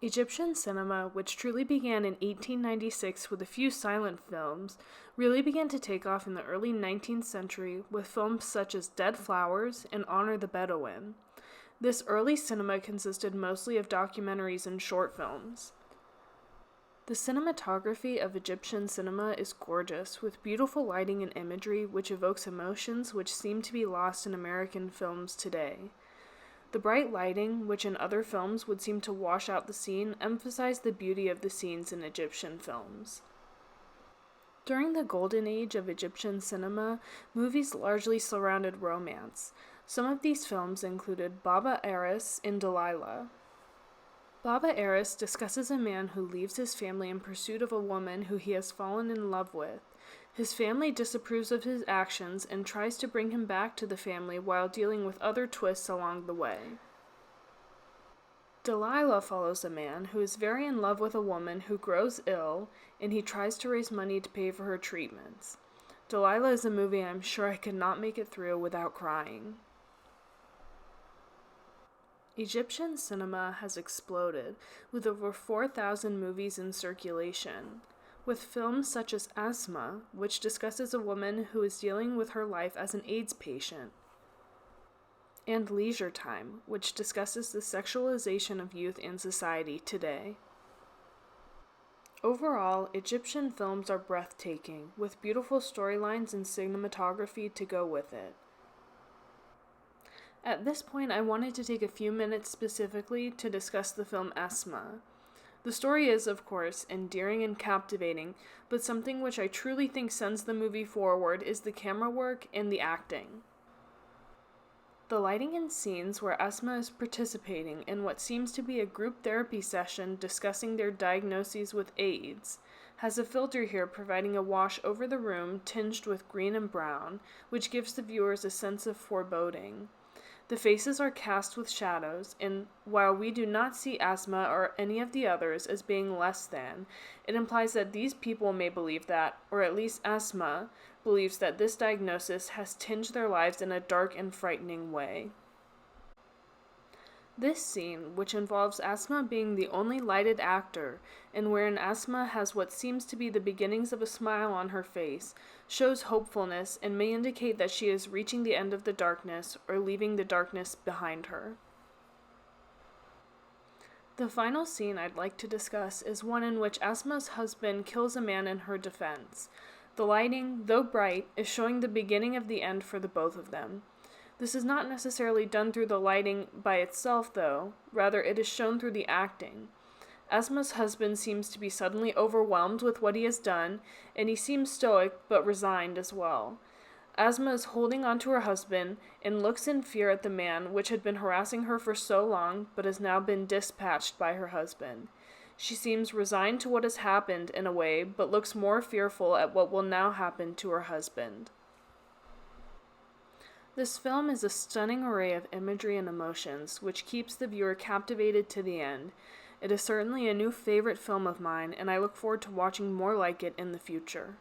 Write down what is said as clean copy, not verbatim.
Egyptian cinema, which truly began in 1896 with a few silent films, really began to take off in the early 19th century with films such as Dead Flowers and Honor the Bedouin. This early cinema consisted mostly of documentaries and short films. The cinematography of Egyptian cinema is gorgeous, with beautiful lighting and imagery which evokes emotions which seem to be lost in American films today. The bright lighting, which in other films would seem to wash out the scene, emphasized the beauty of the scenes in Egyptian films. During the golden age of Egyptian cinema, movies largely surrounded romance. Some of these films included Baba Eris and Delilah. Baba Eris discusses a man who leaves his family in pursuit of a woman who he has fallen in love with. His family disapproves of his actions and tries to bring him back to the family while dealing with other twists along the way. Delilah follows a man who is very in love with a woman who grows ill, and he tries to raise money to pay for her treatments. Delilah is a movie I'm sure I could not make it through without crying. Egyptian cinema has exploded, with over 4,000 movies in circulation. With films such as Asma, which discusses a woman who is dealing with her life as an AIDS patient, and Leisure Time, which discusses the sexualization of youth and society today. Overall, Egyptian films are breathtaking, with beautiful storylines and cinematography to go with it. At this point, I wanted to take a few minutes specifically to discuss the film Asma. The story is, of course, endearing and captivating, but something which I truly think sends the movie forward is the camera work and the acting. The lighting in scenes where Asma is participating in what seems to be a group therapy session discussing their diagnoses with AIDS has a filter here providing a wash over the room tinged with green and brown, which gives the viewers a sense of foreboding. The faces are cast with shadows, and while we do not see Asma or any of the others as being less than, it implies that these people may believe that, or at least Asma believes that this diagnosis has tinged their lives in a dark and frightening way. This scene, which involves Asma being the only lighted actor, and wherein Asma has what seems to be the beginnings of a smile on her face, shows hopefulness and may indicate that she is reaching the end of the darkness or leaving the darkness behind her. The final scene I'd like to discuss is one in which Asma's husband kills a man in her defense. The lighting, though bright, is showing the beginning of the end for the both of them. This is not necessarily done through the lighting by itself, though. Rather, it is shown through the acting. Asma's husband seems to be suddenly overwhelmed with what he has done, and he seems stoic but resigned as well. Asma is holding on to her husband and looks in fear at the man which had been harassing her for so long but has now been dispatched by her husband. She seems resigned to what has happened in a way, but looks more fearful at what will now happen to her husband. This film is a stunning array of imagery and emotions, which keeps the viewer captivated to the end. It is certainly a new favorite film of mine, and I look forward to watching more like it in the future.